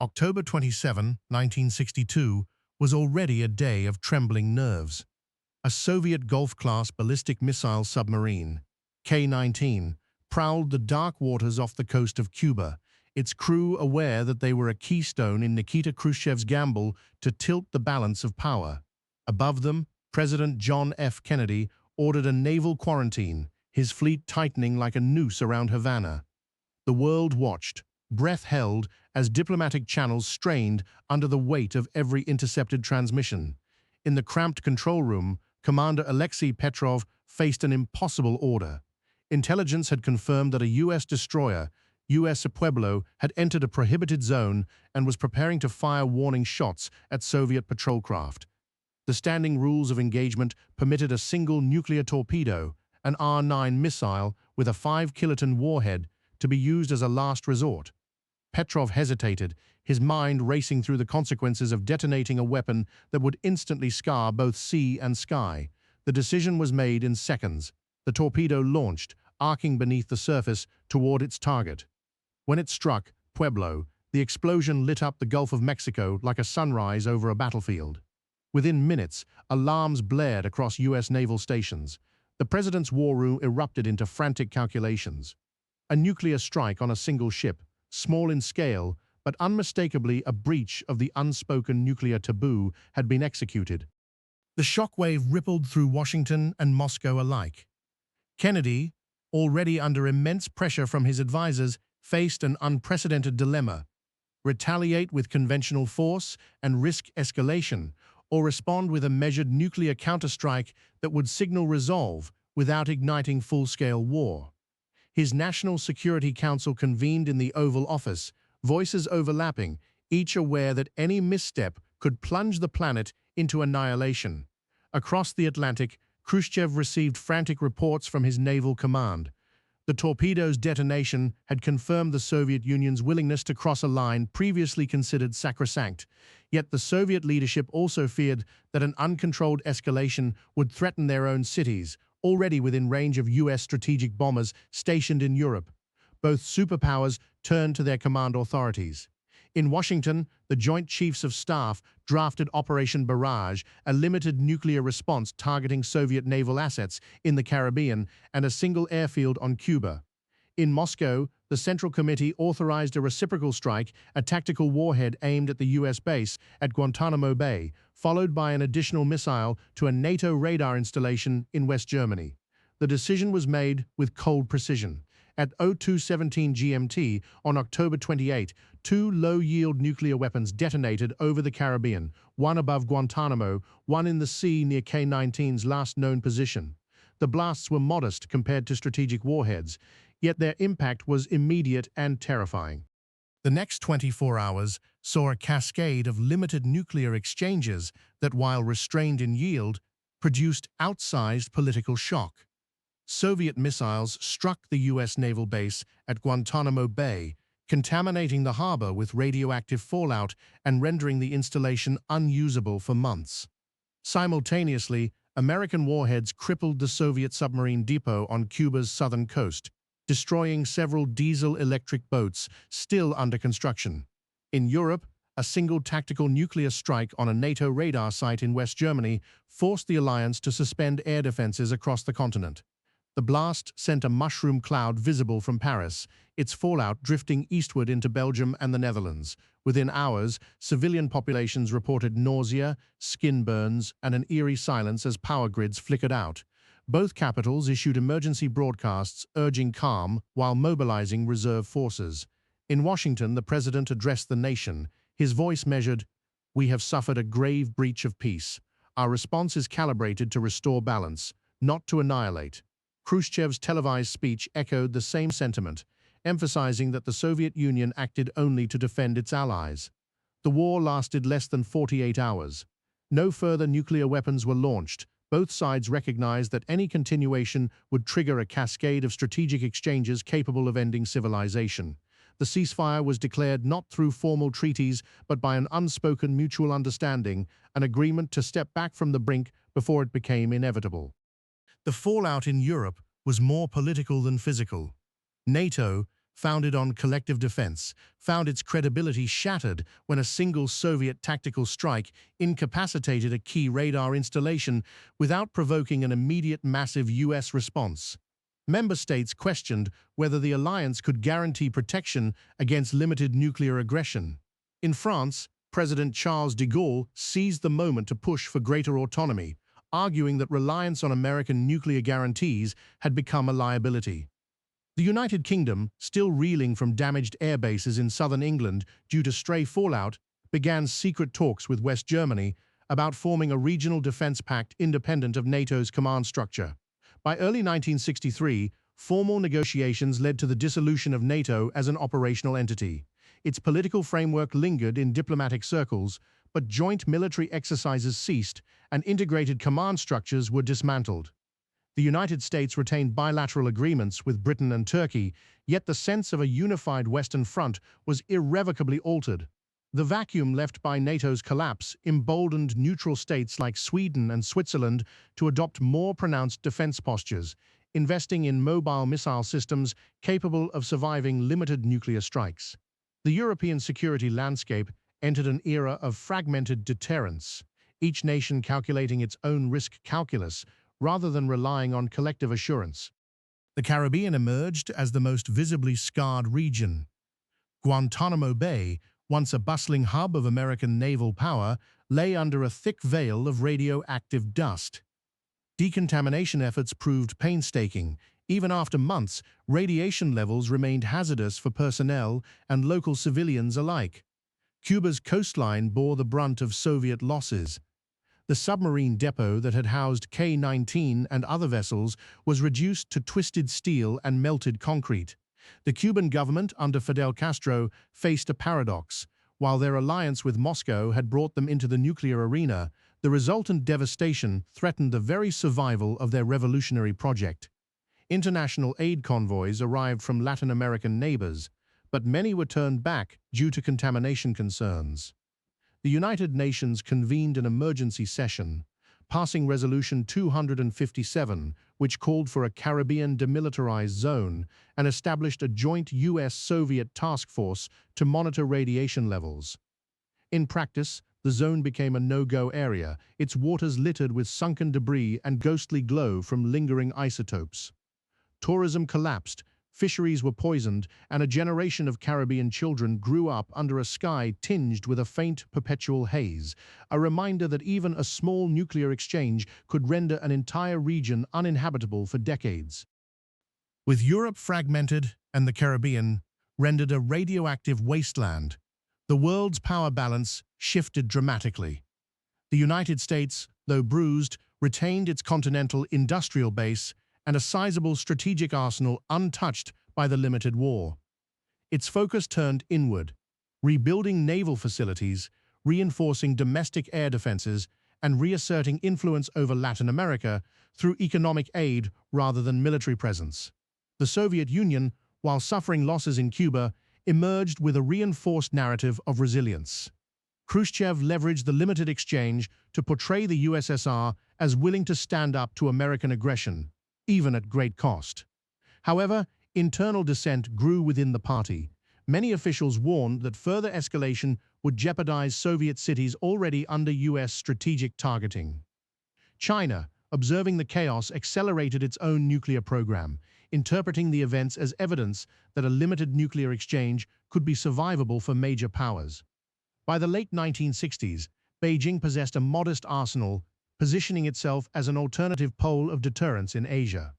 October 27, 1962, was already a day of trembling nerves. A Soviet Gulf-class ballistic missile submarine, K-19, prowled the dark waters off the coast of Cuba, its crew aware that they were a keystone in Nikita Khrushchev's gamble to tilt the balance of power. Above them, President John F. Kennedy ordered a naval quarantine, his fleet tightening like a noose around Havana. The world watched, breath held, as diplomatic channels strained under the weight of every intercepted transmission. In the cramped control room, Commander Alexei Petrov faced an impossible order. Intelligence had confirmed that a U.S. destroyer, USS Pueblo, had entered a prohibited zone and was preparing to fire warning shots at Soviet patrol craft. The standing rules of engagement permitted a single nuclear torpedo, an R-9 missile with a 5-kiloton warhead, to be used as a last resort. Petrov hesitated, his mind racing through the consequences of detonating a weapon that would instantly scar both sea and sky. The decision was made in seconds. The torpedo launched, arcing beneath the surface toward its target. When it struck Pueblo, the explosion lit up the Gulf of Mexico like a sunrise over a battlefield. Within minutes, alarms blared across U.S. naval stations. The president's war room erupted into frantic calculations. A nuclear strike on a single ship, small in scale, but unmistakably a breach of the unspoken nuclear taboo, had been executed. The shockwave rippled through Washington and Moscow alike. Kennedy, already under immense pressure from his advisors, faced an unprecedented dilemma: retaliate with conventional force and risk escalation, or respond with a measured nuclear counterstrike that would signal resolve without igniting full-scale war. His National Security Council convened in the Oval Office, voices overlapping, each aware that any misstep could plunge the planet into annihilation. Across the Atlantic, Khrushchev received frantic reports from his naval command. The torpedo's detonation had confirmed the Soviet Union's willingness to cross a line previously considered sacrosanct. Yet the Soviet leadership also feared that an uncontrolled escalation would threaten their own cities, already within range of U.S. strategic bombers stationed in Europe. Both superpowers turned to their command authorities. In Washington, the Joint Chiefs of Staff drafted Operation Barrage, a limited nuclear response targeting Soviet naval assets in the Caribbean and a single airfield on Cuba. In Moscow, the Central Committee authorized a reciprocal strike, a tactical warhead aimed at the U.S. base at Guantanamo Bay, followed by an additional missile to a NATO radar installation in West Germany. The decision was made with cold precision. At 02:17 GMT on October 28, 2 low-yield nuclear weapons detonated over the Caribbean, one above Guantanamo, one in the sea near K-19's last known position. The blasts were modest compared to strategic warheads, yet their impact was immediate and terrifying. The next 24 hours saw a cascade of limited nuclear exchanges that, while restrained in yield, produced outsized political shock. Soviet missiles struck the U.S. naval base at Guantanamo Bay, contaminating the harbor with radioactive fallout and rendering the installation unusable for months. Simultaneously, American warheads crippled the Soviet submarine depot on Cuba's southern coast, destroying several diesel-electric boats still under construction. In Europe, a single tactical nuclear strike on a NATO radar site in West Germany forced the alliance to suspend air defenses across the continent. The blast sent a mushroom cloud visible from Paris, its fallout drifting eastward into Belgium and the Netherlands. Within hours, civilian populations reported nausea, skin burns, and an eerie silence as power grids flickered out. Both capitals issued emergency broadcasts urging calm while mobilizing reserve forces. In Washington, the president addressed the nation. His voice measured, "We have suffered a grave breach of peace. Our response is calibrated to restore balance, not to annihilate." Khrushchev's televised speech echoed the same sentiment, emphasizing that the Soviet Union acted only to defend its allies. The war lasted less than 48 hours. No further nuclear weapons were launched. Both sides recognized that any continuation would trigger a cascade of strategic exchanges capable of ending civilization. The ceasefire was declared not through formal treaties, but by an unspoken mutual understanding, an agreement to step back from the brink before it became inevitable. The fallout in Europe was more political than physical. NATO, founded on collective defense, found its credibility shattered when a single Soviet tactical strike incapacitated a key radar installation without provoking an immediate massive US response. Member states questioned whether the alliance could guarantee protection against limited nuclear aggression. In France, President Charles de Gaulle seized the moment to push for greater autonomy, arguing that reliance on American nuclear guarantees had become a liability. The United Kingdom, still reeling from damaged air bases in southern England due to stray fallout, began secret talks with West Germany about forming a regional defense pact independent of NATO's command structure. By early 1963, formal negotiations led to the dissolution of NATO as an operational entity. Its political framework lingered in diplomatic circles, but joint military exercises ceased and integrated command structures were dismantled. The United States retained bilateral agreements with Britain and Turkey, yet the sense of a unified Western Front was irrevocably altered. The vacuum left by NATO's collapse emboldened neutral states like Sweden and Switzerland to adopt more pronounced defense postures, investing in mobile missile systems capable of surviving limited nuclear strikes. The European security landscape entered an era of fragmented deterrence, each nation calculating its own risk calculus rather than relying on collective assurance. The Caribbean emerged as the most visibly scarred region. Guantanamo Bay, once a bustling hub of American naval power, lay under a thick veil of radioactive dust. Decontamination efforts proved painstaking. Even after months, radiation levels remained hazardous for personnel and local civilians alike. Cuba's coastline bore the brunt of Soviet losses. The submarine depot that had housed K-19 and other vessels was reduced to twisted steel and melted concrete. The Cuban government, under Fidel Castro, faced a paradox. While their alliance with Moscow had brought them into the nuclear arena, the resultant devastation threatened the very survival of their revolutionary project. International aid convoys arrived from Latin American neighbors, but many were turned back due to contamination concerns. The United Nations convened an emergency session, passing Resolution 257, which called for a Caribbean demilitarized zone and established a joint US-Soviet task force to monitor radiation levels. In practice, the zone became a no-go area, its waters littered with sunken debris and ghostly glow from lingering isotopes. Tourism collapsed, fisheries were poisoned, and a generation of Caribbean children grew up under a sky tinged with a faint, perpetual haze, a reminder that even a small nuclear exchange could render an entire region uninhabitable for decades. With Europe fragmented and the Caribbean rendered a radioactive wasteland, the world's power balance shifted dramatically. The United States, though bruised, retained its continental industrial base and a sizable strategic arsenal untouched by the limited war. Its focus turned inward, rebuilding naval facilities, reinforcing domestic air defenses, and reasserting influence over Latin America through economic aid rather than military presence. The Soviet Union, while suffering losses in Cuba, emerged with a reinforced narrative of resilience. Khrushchev leveraged the limited exchange to portray the USSR as willing to stand up to American aggression, even at great cost. However, internal dissent grew within the party. Many officials warned that further escalation would jeopardize Soviet cities already under US strategic targeting. China, observing the chaos, accelerated its own nuclear program, interpreting the events as evidence that a limited nuclear exchange could be survivable for major powers. By the late 1960s, Beijing possessed a modest arsenal, positioning itself as an alternative pole of deterrence in Asia.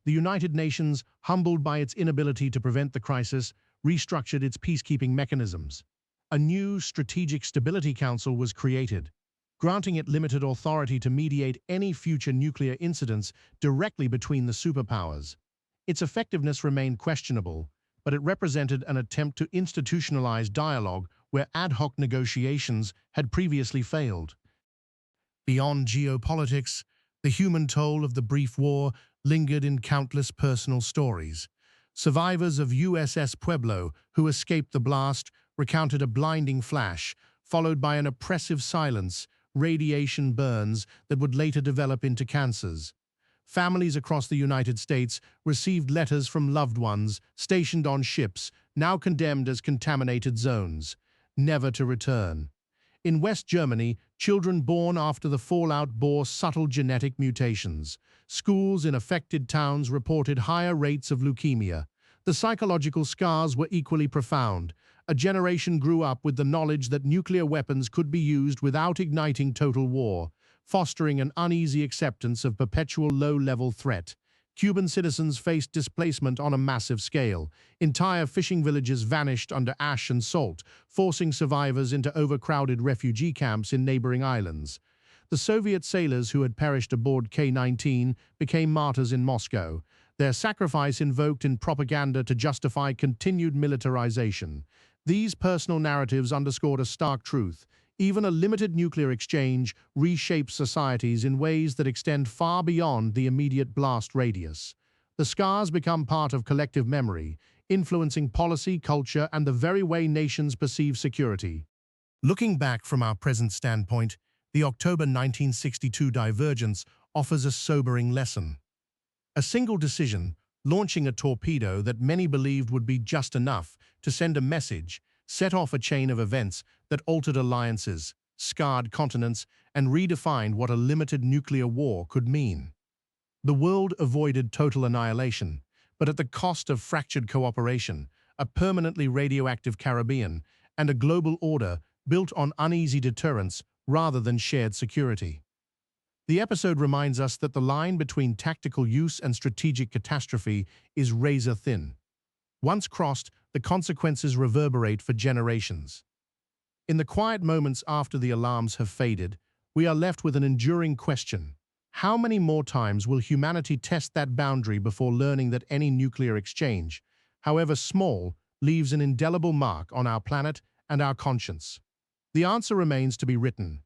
The United Nations, humbled by its inability to prevent the crisis, restructured its peacekeeping mechanisms. A new Strategic Stability Council was created, granting it limited authority to mediate any future nuclear incidents directly between the superpowers. Its effectiveness remained questionable, but it represented an attempt to institutionalize dialogue where ad hoc negotiations had previously failed. Beyond geopolitics, the human toll of the brief war lingered in countless personal stories. Survivors of USS Pueblo, who escaped the blast, recounted a blinding flash, followed by an oppressive silence, radiation burns that would later develop into cancers. families across the United States received letters from loved ones stationed on ships now condemned as contaminated zones, never to return. In West Germany, children born after the fallout bore subtle genetic mutations. Schools in affected towns reported higher rates of leukemia. The psychological scars were equally profound. A generation grew up with the knowledge that nuclear weapons could be used without igniting total war, fostering an uneasy acceptance of perpetual low-level threat. Cuban citizens faced displacement on a massive scale. Entire fishing villages vanished under ash and salt, forcing survivors into overcrowded refugee camps in neighboring islands. The Soviet sailors who had perished aboard K-19 became martyrs in Moscow, their sacrifice invoked in propaganda to justify continued militarization. These personal narratives underscored a stark truth. Even a limited nuclear exchange reshapes societies in ways that extend far beyond the immediate blast radius. The scars become part of collective memory, influencing policy, culture, and the very way nations perceive security. Looking back from our present standpoint, the October 1962 divergence offers a sobering lesson. A single decision, launching a torpedo that many believed would be just enough to send a message, set off a chain of events that altered alliances, scarred continents, and redefined what a limited nuclear war could mean. The world avoided total annihilation, but at the cost of fractured cooperation, a permanently radioactive Caribbean, and a global order built on uneasy deterrence rather than shared security. The episode reminds us that the line between tactical use and strategic catastrophe is razor-thin. Once crossed, the consequences reverberate for generations. In the quiet moments after the alarms have faded, we are left with an enduring question. How many more times will humanity test that boundary before learning that any nuclear exchange, however small, leaves an indelible mark on our planet and our conscience? The answer remains to be written,